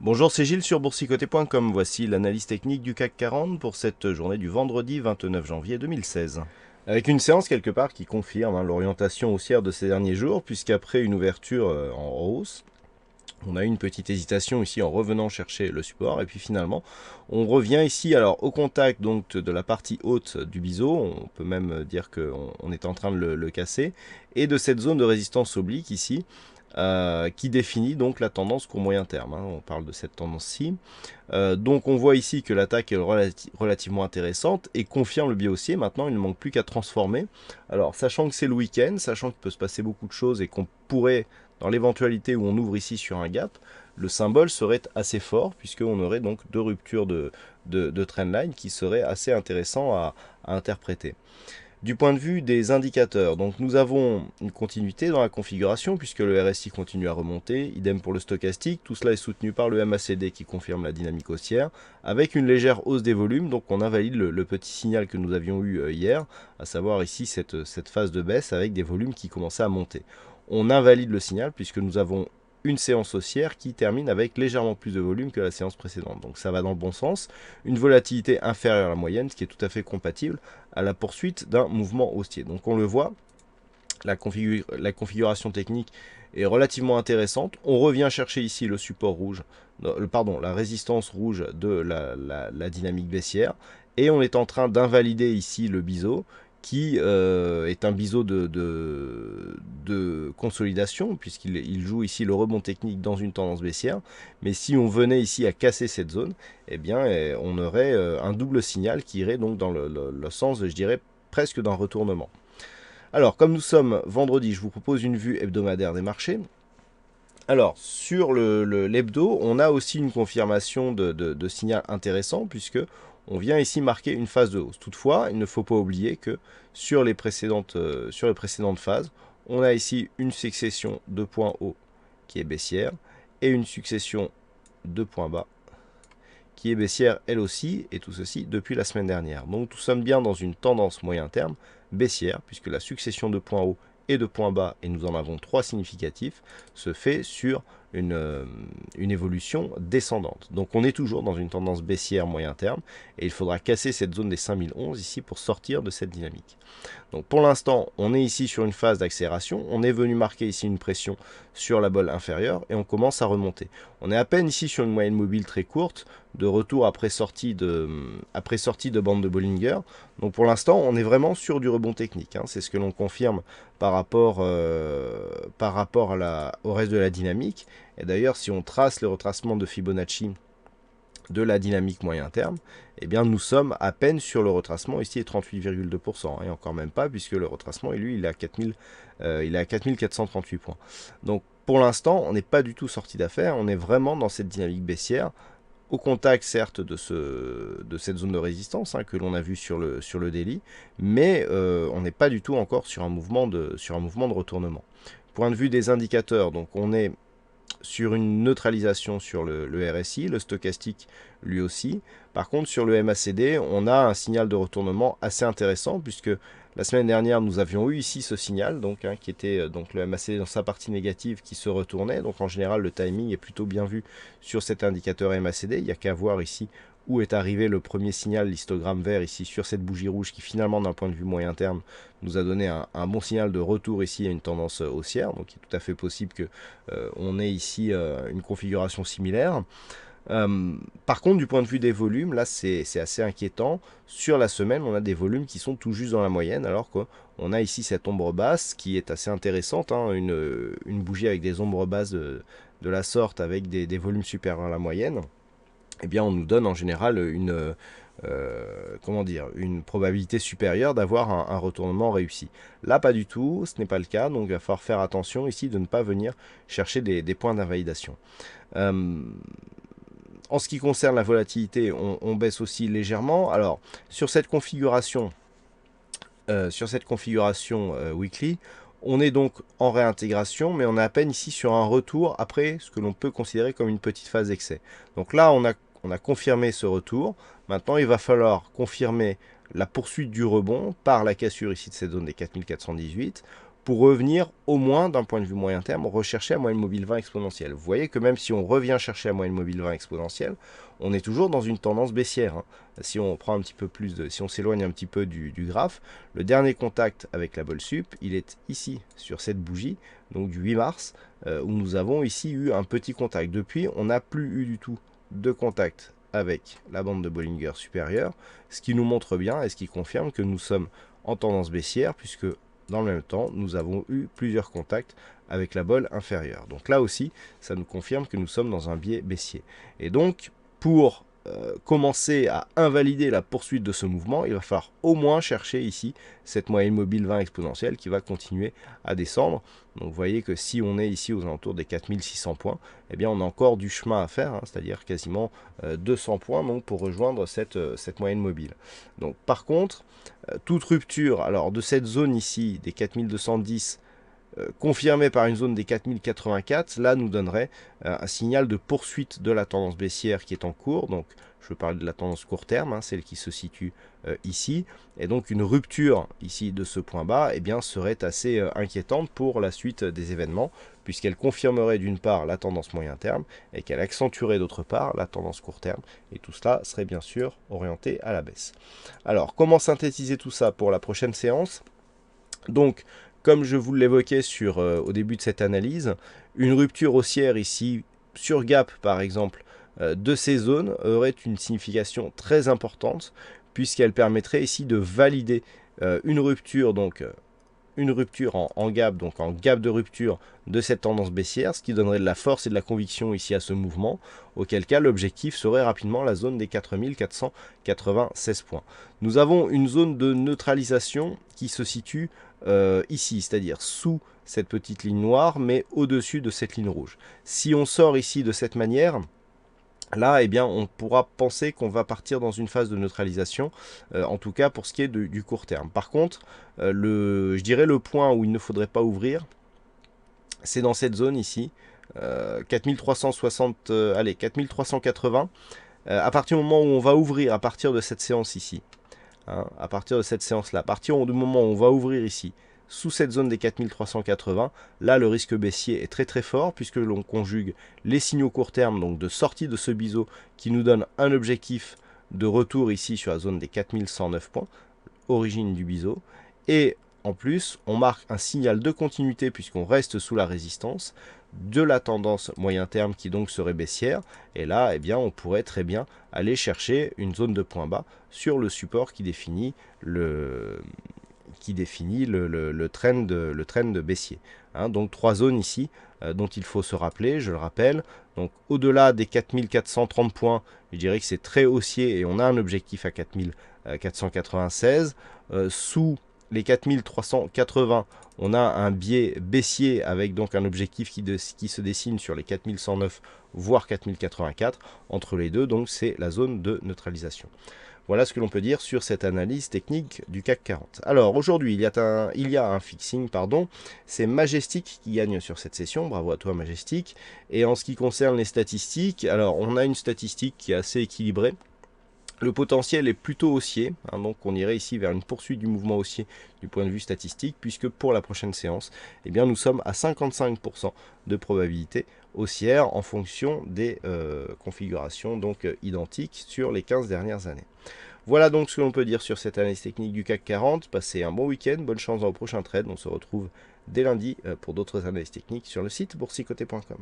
Bonjour, c'est Gilles sur boursicoté.com. Voici l'analyse technique du CAC 40 pour cette journée du vendredi 29 janvier 2016. Avec une séance quelque part qui confirme l'orientation haussière de ces derniers jours, puisqu'après une ouverture en hausse, on a eu une petite hésitation ici en revenant chercher le support, et puis finalement on revient ici alors au contact donc de la partie haute du biseau, on peut même dire qu'on est en train de le casser, et de cette zone de résistance oblique ici, qui définit donc la tendance court moyen terme. On parle de cette tendance-ci. Donc on voit ici que l'attaque est relativement intéressante et confirme le biais haussier. Maintenant, il ne manque plus qu'à transformer. Alors, sachant que c'est le week-end, sachant qu'il peut se passer beaucoup de choses et qu'on pourrait, dans l'éventualité où on ouvre ici sur un gap, le symbole serait assez fort puisqu'on aurait donc deux ruptures de trendline qui seraient assez intéressants à interpréter. Du point de vue des indicateurs, donc nous avons une continuité dans la configuration puisque le RSI continue à remonter, idem pour le stochastique, tout cela est soutenu par le MACD qui confirme la dynamique haussière, avec une légère hausse des volumes, donc on invalide le petit signal que nous avions eu hier, à savoir ici cette phase de baisse avec des volumes qui commençaient à monter. On invalide le signal puisque nous avons une séance haussière qui termine avec légèrement plus de volume que la séance précédente. Donc ça va dans le bon sens. Une volatilité inférieure à la moyenne, ce qui est tout à fait compatible à la poursuite d'un mouvement haussier. Donc on le voit, la configuration technique est relativement intéressante. On revient chercher ici le support rouge, la résistance rouge de la dynamique baissière. Et on est en train d'invalider ici le biseau qui est un biseau de consolidation, puisqu'il joue ici le rebond technique dans une tendance baissière. Mais si on venait ici à casser cette zone, eh bien, on aurait un double signal qui irait donc dans le sens, je dirais, presque d'un retournement. Alors, comme nous sommes vendredi, je vous propose une vue hebdomadaire des marchés. Alors, sur l'hebdo, on a aussi une confirmation de signal intéressant, puisque on vient ici marquer une phase de hausse. Toutefois, il ne faut pas oublier que sur les précédentes phases, on a ici une succession de points hauts qui est baissière et une succession de points bas qui est baissière elle aussi, et tout ceci depuis la semaine dernière. Donc nous sommes bien dans une tendance moyen terme baissière, puisque la succession de points hauts et de points bas, et nous en avons trois significatifs, se fait sur une évolution descendante. Donc on est toujours dans une tendance baissière moyen terme, et il faudra casser cette zone des 5011 ici pour sortir de cette dynamique. Donc pour l'instant, on est ici sur une phase d'accélération, on est venu marquer ici une pression sur la bolle inférieure, et on commence à remonter. On est à peine ici sur une moyenne mobile très courte, de retour après sortie de bande de Bollinger. Donc pour l'instant, on est vraiment sur du rebond technique. C'est ce que l'on confirme par rapport au reste de la dynamique. Et d'ailleurs, si on trace le retracement de Fibonacci de la dynamique moyen terme, eh bien nous sommes à peine sur le retracement ici est 38,2%, et encore même pas, puisque le retracement, lui, il est à 4438 points. Donc pour l'instant, on n'est pas du tout sorti d'affaire, on est vraiment dans cette dynamique baissière, au contact certes de cette zone de résistance que l'on a vu sur le daily, mais on n'est pas du tout encore sur un mouvement de retournement. Point de vue des indicateurs, donc on est sur une neutralisation sur le RSI, le stochastique lui aussi. Par contre, sur le MACD, on a un signal de retournement assez intéressant, puisque la semaine dernière, nous avions eu ici ce signal, donc, qui était donc le MACD dans sa partie négative qui se retournait. Donc en général, le timing est plutôt bien vu sur cet indicateur MACD. Il n'y a qu'à voir ici où est arrivé le premier signal, l'histogramme vert ici sur cette bougie rouge qui finalement d'un point de vue moyen terme nous a donné un bon signal de retour ici à une tendance haussière. Donc il est tout à fait possible que on ait ici une configuration similaire. Par contre, du point de vue des volumes, là c'est assez inquiétant. Sur la semaine, on a des volumes qui sont tout juste dans la moyenne, alors qu'on a ici cette ombre basse qui est assez intéressante, une bougie avec des ombres basses de la sorte avec des volumes supérieurs à la moyenne. Eh bien, on nous donne en général une probabilité supérieure d'avoir un retournement réussi. Là, pas du tout, ce n'est pas le cas, donc il va falloir faire attention ici de ne pas venir chercher des points d'invalidation. En ce qui concerne la volatilité, on baisse aussi légèrement. Alors, sur cette configuration weekly, on est donc en réintégration, mais on est à peine ici sur un retour après ce que l'on peut considérer comme une petite phase d'excès. Donc là, on a confirmé ce retour. Maintenant, il va falloir confirmer la poursuite du rebond par la cassure ici de cette zone des 4418 pour revenir au moins d'un point de vue moyen terme, rechercher la moyenne mobile 20 exponentielle. Vous voyez que même si on revient chercher la moyenne mobile 20 exponentielle, on est toujours dans une tendance baissière. Si on prend un petit peu si on s'éloigne un petit peu du graphe, le dernier contact avec la Vol Sup, il est ici sur cette bougie, donc du 8 mars, où nous avons ici eu un petit contact. Depuis, on n'a plus eu du tout de contact avec la bande de Bollinger supérieure, ce qui nous montre bien et ce qui confirme que nous sommes en tendance baissière, puisque dans le même temps, nous avons eu plusieurs contacts avec la bolle inférieure. Donc là aussi, ça nous confirme que nous sommes dans un biais baissier. Et donc, pour commencer à invalider la poursuite de ce mouvement, il va falloir au moins chercher ici cette moyenne mobile 20 exponentielle qui va continuer à descendre. Donc vous voyez que si on est ici aux alentours des 4600 points, eh bien on a encore du chemin à faire, c'est-à-dire quasiment 200 points donc, pour rejoindre cette moyenne mobile. Donc par contre, toute rupture alors de cette zone ici des 4210 confirmé par une zone des 4084, là nous donnerait un signal de poursuite de la tendance baissière qui est en cours. Donc je parle de la tendance court terme, celle qui se situe ici. Et donc une rupture ici de ce point bas eh bien, serait assez inquiétante pour la suite des événements, puisqu'elle confirmerait d'une part la tendance moyen terme et qu'elle accentuerait d'autre part la tendance court terme. Et tout cela serait bien sûr orienté à la baisse. Alors comment synthétiser tout ça pour la prochaine séance? Donc, comme je vous l'évoquais au début de cette analyse, une rupture haussière ici sur gap par exemple de ces zones aurait une signification très importante puisqu'elle permettrait ici de valider une rupture en gap, donc en gap de rupture de cette tendance baissière, ce qui donnerait de la force et de la conviction ici à ce mouvement, auquel cas l'objectif serait rapidement la zone des 4496 points. Nous avons une zone de neutralisation qui se situe ici, c'est-à-dire sous cette petite ligne noire, mais au-dessus de cette ligne rouge. Si on sort ici de cette manière, là, eh bien, on pourra penser qu'on va partir dans une phase de neutralisation, en tout cas pour ce qui est du court terme. Par contre, je dirais le point où il ne faudrait pas ouvrir, c'est dans cette zone ici, 4360, allez, 4380. À partir du moment où on va ouvrir, à partir de cette séance ici, à partir de cette séance-là, à partir du moment où on va ouvrir ici, sous cette zone des 4380, là le risque baissier est très très fort puisque l'on conjugue les signaux court terme, donc de sortie de ce biseau qui nous donne un objectif de retour ici sur la zone des 4109 points, origine du biseau, et en plus on marque un signal de continuité puisqu'on reste sous la résistance de la tendance moyen terme qui donc serait baissière, et là eh bien on pourrait très bien aller chercher une zone de point bas sur le support qui définit le trend baissier. Donc trois zones ici dont il faut se rappeler, je le rappelle. Donc au-delà des 4430 points, je dirais que c'est très haussier et on a un objectif à 4496. Sous les 4380, on a un biais baissier avec donc un objectif qui se dessine sur les 4109 voire 4084. Entre les deux, donc c'est la zone de neutralisation. Voilà ce que l'on peut dire sur cette analyse technique du CAC 40. Alors aujourd'hui, il y a un fixing, c'est Majestic qui gagne sur cette session, bravo à toi Majestic. Et en ce qui concerne les statistiques, alors on a une statistique qui est assez équilibrée. Le potentiel est plutôt haussier, donc on irait ici vers une poursuite du mouvement haussier du point de vue statistique, puisque pour la prochaine séance, eh bien, nous sommes à 55% de probabilité haussière en fonction des configurations donc identiques sur les 15 dernières années. Voilà donc ce que l'on peut dire sur cette analyse technique du CAC 40. Passez un bon week-end, bonne chance dans vos prochains trades. On se retrouve dès lundi pour d'autres analyses techniques sur le site boursicoté.com.